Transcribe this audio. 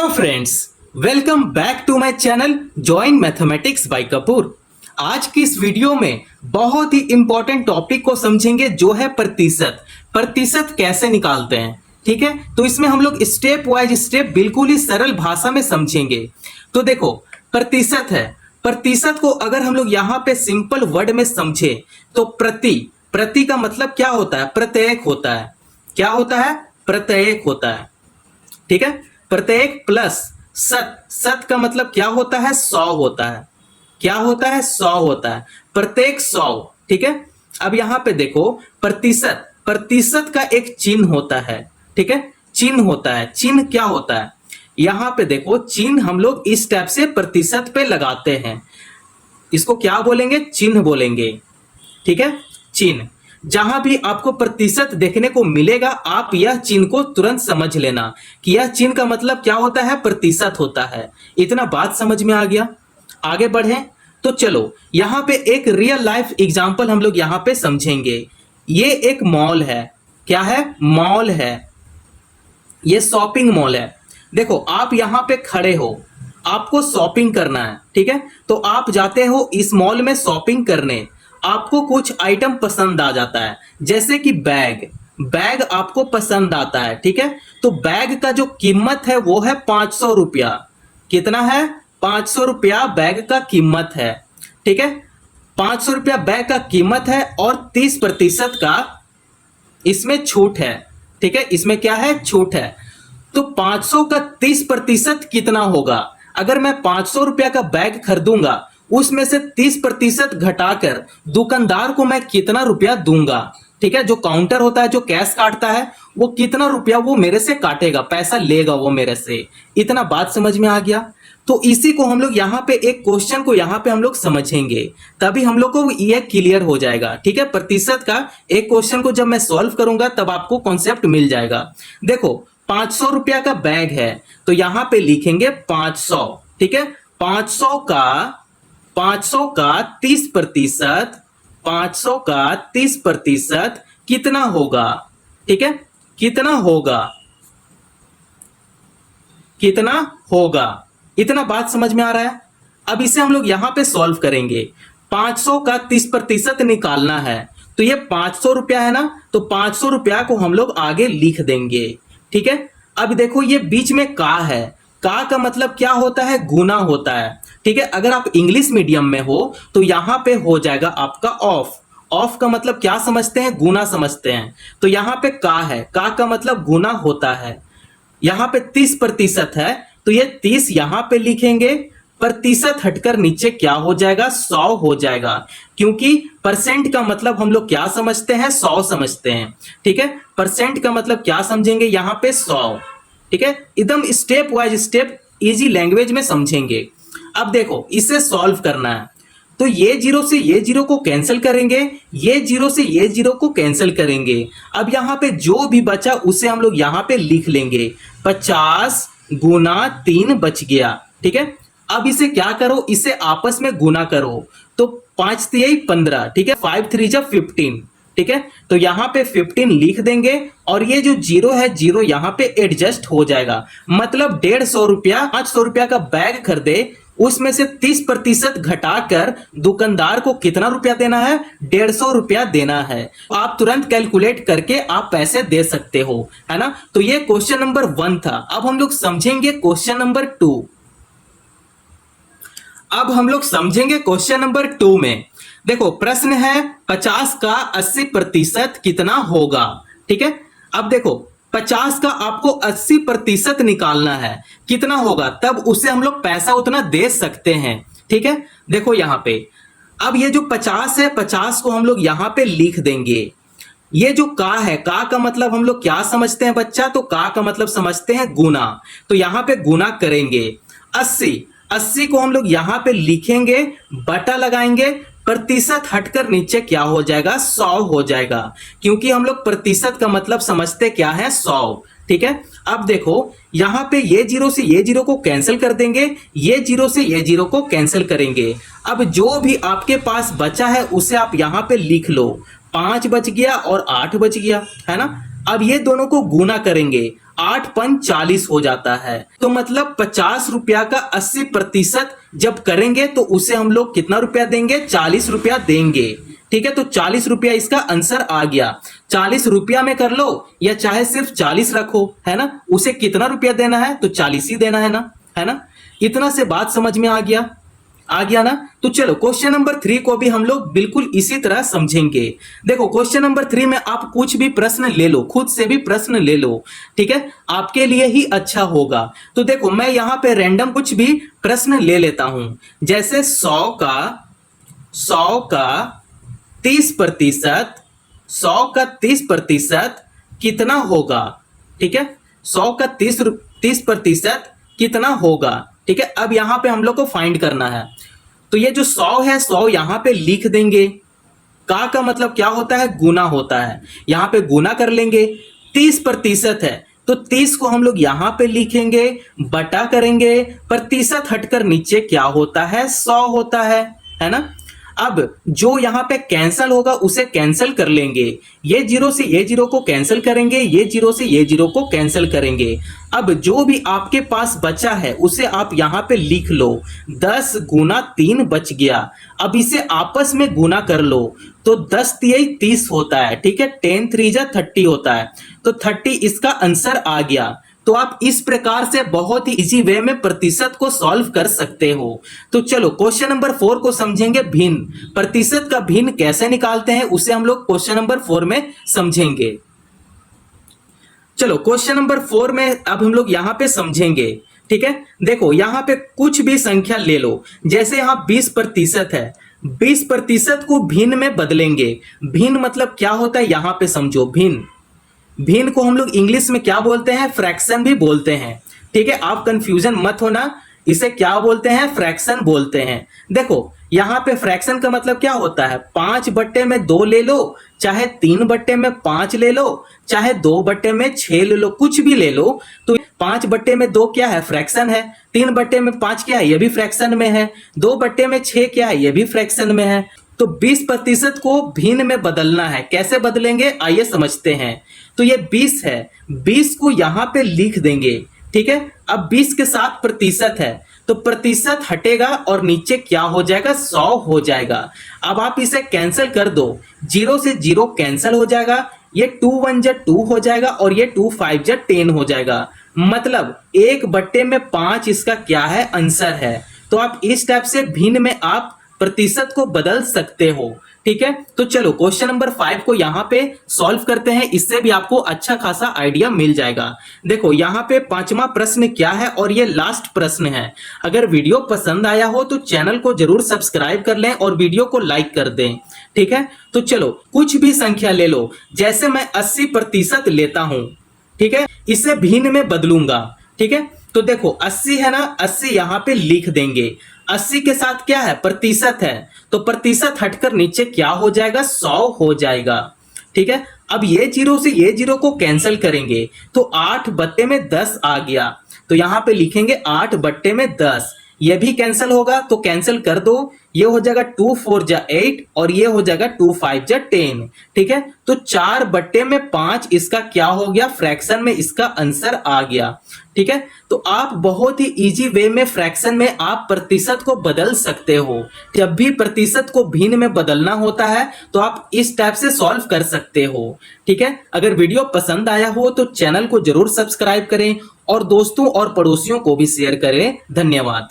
Hello friends, welcome back to my channel join mathematics by Kapoor. आज की इस video में बहुत ही इंपॉर्टेंट टॉपिक को समझेंगे जो है प्रतिशत। प्रतिशत कैसे निकालते हैं, ठीक है। तो इसमें हम लोग स्टेप वाइज स्टेप बिल्कुल ही सरल भाषा में समझेंगे। तो देखो, प्रतिशत है। प्रतिशत को अगर हम लोग यहाँ पे सिंपल वर्ड में समझे तो प्रति का मतलब क्या होता है? प्रत्येक होता है। क्या होता है? प्रत्येक होता है, ठीक है। प्रत्येक प्लस सत का मतलब क्या होता है? 100 होता है। क्या होता है? 100 होता है। प्रत्येक 100, ठीक है। अब यहां पे देखो, प्रतिशत का एक चिन्ह होता है, ठीक है। चिन्ह होता है। चिन्ह क्या होता है? यहां पे देखो, चिन्ह हम लोग इस टाइप से प्रतिशत पे लगाते हैं। इसको क्या बोलेंगे? चिन्ह बोलेंगे, ठीक है। चिन्ह। जहां भी आपको प्रतिशत देखने को मिलेगा, आप यह चिन्ह को तुरंत समझ लेना कि यह चिन्ह का मतलब क्या होता है? प्रतिशत होता है। इतना बात समझ में आ गया? आगे बढ़े तो चलो, यहां पे एक रियल लाइफ एग्जांपल हम लोग यहां पे समझेंगे। ये एक मॉल है। क्या है? मॉल है। ये शॉपिंग मॉल है। देखो, आप यहां पे खड़े हो, आपको शॉपिंग करना है, ठीक है। तो आप जाते हो इस मॉल में शॉपिंग करने। आपको कुछ आइटम पसंद आ जाता है, जैसे कि बैग आपको पसंद आता है, ठीक है। तो बैग का जो कीमत है वो है 500 रुपया। कितना है? 500 रुपया बैग का कीमत है, ठीक है। 500 रुपया बैग का कीमत है और 30% का इसमें छूट है, ठीक है। इसमें क्या है? छूट है। तो 500 का 30% कितना होगा? अगर मैं 500 रुपया का बैग खरीदूंगा, उसमें से 30% घटाकर दुकानदार को मैं कितना रुपया दूंगा, ठीक है। जो काउंटर होता है, जो कैश काटता है, वो कितना रुपया वो मेरे से काटेगा, पैसा लेगा वो मेरे से। इतना बात समझ में आ गया? तो इसी को हम लोग यहाँ पे एक क्वेश्चन को यहाँ पे हम लोग समझेंगे, तभी हम लोग को ये क्लियर हो जाएगा, ठीक है। प्रतिशत का एक क्वेश्चन को जब मैं सॉल्व करूंगा तब आपको कॉन्सेप्ट मिल जाएगा। देखो, 500 रुपया का बैग है, तो यहां पे लिखेंगे 500, ठीक है। 500 का 30%, 500 का 30% कितना होगा, ठीक है। कितना होगा? कितना होगा? इतना बात समझ में आ रहा है? अब इसे हम लोग यहां पे सॉल्व करेंगे। 500 का 30% निकालना है, तो ये 500 रुपया है ना, तो 500 रुपया को हम लोग आगे लिख देंगे, ठीक है। अब देखो, ये बीच में का है। का का मतलब क्या होता है? गुना होता है, ठीक है। अगर आप इंग्लिश मीडियम में हो तो यहां पे हो जाएगा आपका ऑफ। ऑफ का मतलब क्या समझते हैं? गुना समझते हैं। तो यहां पे का है, का मतलब गुना होता है। यहां पे 30% है, तो ये 30 यहां पे लिखेंगे। प्रतिशत हटकर नीचे क्या हो जाएगा? 100 हो जाएगा, क्योंकि परसेंट का मतलब हम लोग क्या समझते हैं? 100 समझते हैं, ठीक है। परसेंट का मतलब क्या समझेंगे? यहां पे 100, ठीक है। एकदम step wise step easy language में समझेंगे। अब देखो, इसे सॉल्व करना है, तो ये जीरो से ये जीरो को कैंसिल करेंगे, ये जीरो से ये जीरो को कैंसिल करेंगे। अब यहां पे जो भी बचा उसे हम लोग यहां पे लिख लेंगे। 50 गुना 3 बच गया, ठीक है। अब इसे क्या करो? इसे आपस में गुना करो, तो 5 3 15, ठीक है। 5 3 जा 15, ठीक है। तो यहां पे 15 लिख देंगे और ये जो जीरो है, जीरो यहां पे एडजस्ट हो जाएगा। मतलब 150 रुपया, 500 रुपया का बैग खरीदे, उसमें से 30% घटाकर दुकानदार को कितना रुपया देना है? 150 रुपया देना है। आप तुरंत कैलकुलेट करके आप पैसे दे सकते हो, है ना। तो ये क्वेश्चन नंबर 1 था। अब हम लोग समझेंगे क्वेश्चन नंबर 2। अब हम लोग समझेंगे क्वेश्चन नंबर 2 में। देखो, प्रश्न है 50 का 80% कितना होगा, ठीक है। अब देखो, 50 का आपको 80% निकालना है, कितना होगा, तब उसे हम लोग पैसा उतना दे सकते हैं, ठीक है। देखो यहां पे, अब ये जो 50 है, 50 को हम लोग यहां पे लिख देंगे। ये जो का है, का मतलब हम लोग क्या समझते हैं बच्चा? तो का मतलब समझते हैं गुना, तो यहां पे गुना करेंगे। 80 को हम लोग यहां पे लिखेंगे, बटा लगाएंगे। प्रतिशत हटकर नीचे क्या हो जाएगा? 100 हो जाएगा, क्योंकि हम लोग प्रतिशत का मतलब समझते क्या है? 100, ठीक है। अब देखो, यहां पे ये जीरो से ये जीरो को कैंसिल कर देंगे, ये जीरो से ये जीरो को कैंसिल करेंगे। अब जो भी आपके पास बचा है उसे आप यहां पे लिख लो। 5 बच गया और 8 बच गया, है ना। अब ये दोनों को गुना करेंगे। 8×5 = 40 हो जाता है। तो मतलब 50 रुपया का 80% जब करेंगे तो उसे हम लोग कितना रुपया देंगे, 40 रुपया देंगे। ठीक है, तो 40 रुपया इसका आंसर आ गया। 40 रुपया में कर लो या चाहे सिर्फ 40 रखो, है ना, उसे कितना रुपया देना है, तो 40 ही देना है ना, है ना। इतना से बात समझ में आ गया ना। तो चलो क्वेश्चन नंबर 3 को भी हम लोग बिल्कुल इसी तरह समझेंगे। देखो क्वेश्चन नंबर 3 में आप कुछ भी प्रश्न ले लो, खुद से भी प्रश्न ले लो, ठीक है, आपके लिए ही अच्छा होगा। तो देखो मैं यहां पे रैंडम कुछ भी प्रश्न ले लेता हूं, जैसे 100 का 30%, 100 का 30% कितना होगा। ठीक है, 100 का 30% कितना होगा। ठीक है, अब यहां पे हम लोग को फाइंड करना है। तो ये जो 100 है, 100 यहां पे लिख देंगे। का मतलब क्या होता है, गुना होता है, यहां पे गुना कर लेंगे। 30% है तो 30 को हम लोग यहां पे लिखेंगे, बटा करेंगे, प्रतिशत हटकर नीचे क्या होता है, 100 होता है ना। अब जो यहां पे कैंसल होगा उसे कैंसल कर लेंगे, ये जीरो से ये जीरो को कैंसल करेंगे, ये जीरो से ये जीरो को कैंसल करेंगे। अब जो भी आपके पास बचा है उसे आप यहां पे लिख लो, 10 गुना 3 बच गया। अब इसे आपस में गुना कर लो तो 10 तिया 30 होता है। ठीक है, 10 3 जा 30 होता है, तो 30 इसका आंसर आ गया। तो आप इस प्रकार से बहुत ही इजी वे में प्रतिशत को सॉल्व कर सकते हो। तो चलो क्वेश्चन नंबर 4 को समझेंगे, भिन्न। प्रतिशत का भिन्न कैसे निकालते हैं उसे हम लोग क्वेश्चन नंबर 4 में समझेंगे। चलो क्वेश्चन नंबर 4 में अब हम लोग यहां पे समझेंगे। ठीक है, देखो यहां पे कुछ भी संख्या ले लो, जैसे यहां 20% है, 20% को भिन्न में बदलेंगे। भिन्न मतलब क्या होता है, यहां पे समझो, भिन्न को हम लोग इंग्लिश में क्या बोलते हैं, फ्रैक्शन भी बोलते हैं। ठीक है, आप कंफ्यूजन मत होना, इसे क्या बोलते हैं, फ्रैक्शन बोलते हैं। देखो यहां पे फ्रैक्शन का मतलब क्या होता है, 5/2 ले लो, चाहे 3/5 ले लो, चाहे 2/6 ले लो, कुछ भी ले लो। तो 5/2 क्या है, फ्रैक्शन है। 3/5 क्या है, ये भी फ्रैक्शन में है। 2/6 क्या है, ये भी फ्रैक्शन में है। तो 20% को भिन्न में बदलना है, कैसे बदलेंगे आइए समझते हैं। तो ये 20 है, 20 को यहां पे लिख देंगे। ठीक है, अब 20 के साथ प्रतिशत है तो प्रतिशत हटेगा और नीचे क्या हो जाएगा, 100 हो जाएगा। अब आप इसे कैंसिल कर दो, 0 से 0 कैंसिल हो जाएगा, ये 2 1 जा 2 हो जाएगा और ये 2 5 जा 10 हो जाएगा। मतलब 1/5 इसका क्या है, आंसर है। तो आप इस टाइप से भिन्न में आप प्रतिशत को बदल सकते हो। ठीक है, तो चलो क्वेश्चन नंबर 5 को यहां पे सॉल्व करते हैं, इससे भी आपको अच्छा खासा आइडिया मिल जाएगा। देखो यहां पे 5वां प्रश्न क्या है और ये लास्ट प्रश्न है। अगर वीडियो पसंद आया हो तो चैनल को जरूर सब्सक्राइब कर लें और वीडियो को लाइक कर दें। ठीक है, तो चलो कुछ भी संख्या ले लो, जैसे मैं 80% लेता हूं। ठीक है, इसे भिन्न में बदलूंगा। ठीक है, तो देखो 80 है ना, 80 यहां पे लिख देंगे। 80 के साथ क्या है, प्रतिशत है, तो प्रतिशत हटकर नीचे क्या हो जाएगा, 100 हो जाएगा। ठीक है, अब ये जीरो से ये जीरो को कैंसिल करेंगे तो 8/10 आ गया, तो यहां पे लिखेंगे 8/10। ये भी कैंसिल होगा तो कैंसिल कर दो, ये हो जाएगा 2 4 जा 8 और ये हो जाएगा 2 5 जा 10। ठीक है, तो 4/5 इसका क्या हो गया, फ्रैक्शन में इसका आंसर आ गया। ठीक है, तो आप बहुत ही इजी वे में फ्रैक्शन में आप प्रतिशत को बदल सकते हो। जब भी प्रतिशत को भिन्न में बदलना होता है तो आप इस टाइप से सॉल्व कर सकते हो। ठीक है, अगर वीडियो पसंद आया हो तो चैनल को जरूर सब्सक्राइब करें और दोस्तों और पड़ोसियों को भी शेयर करें। धन्यवाद।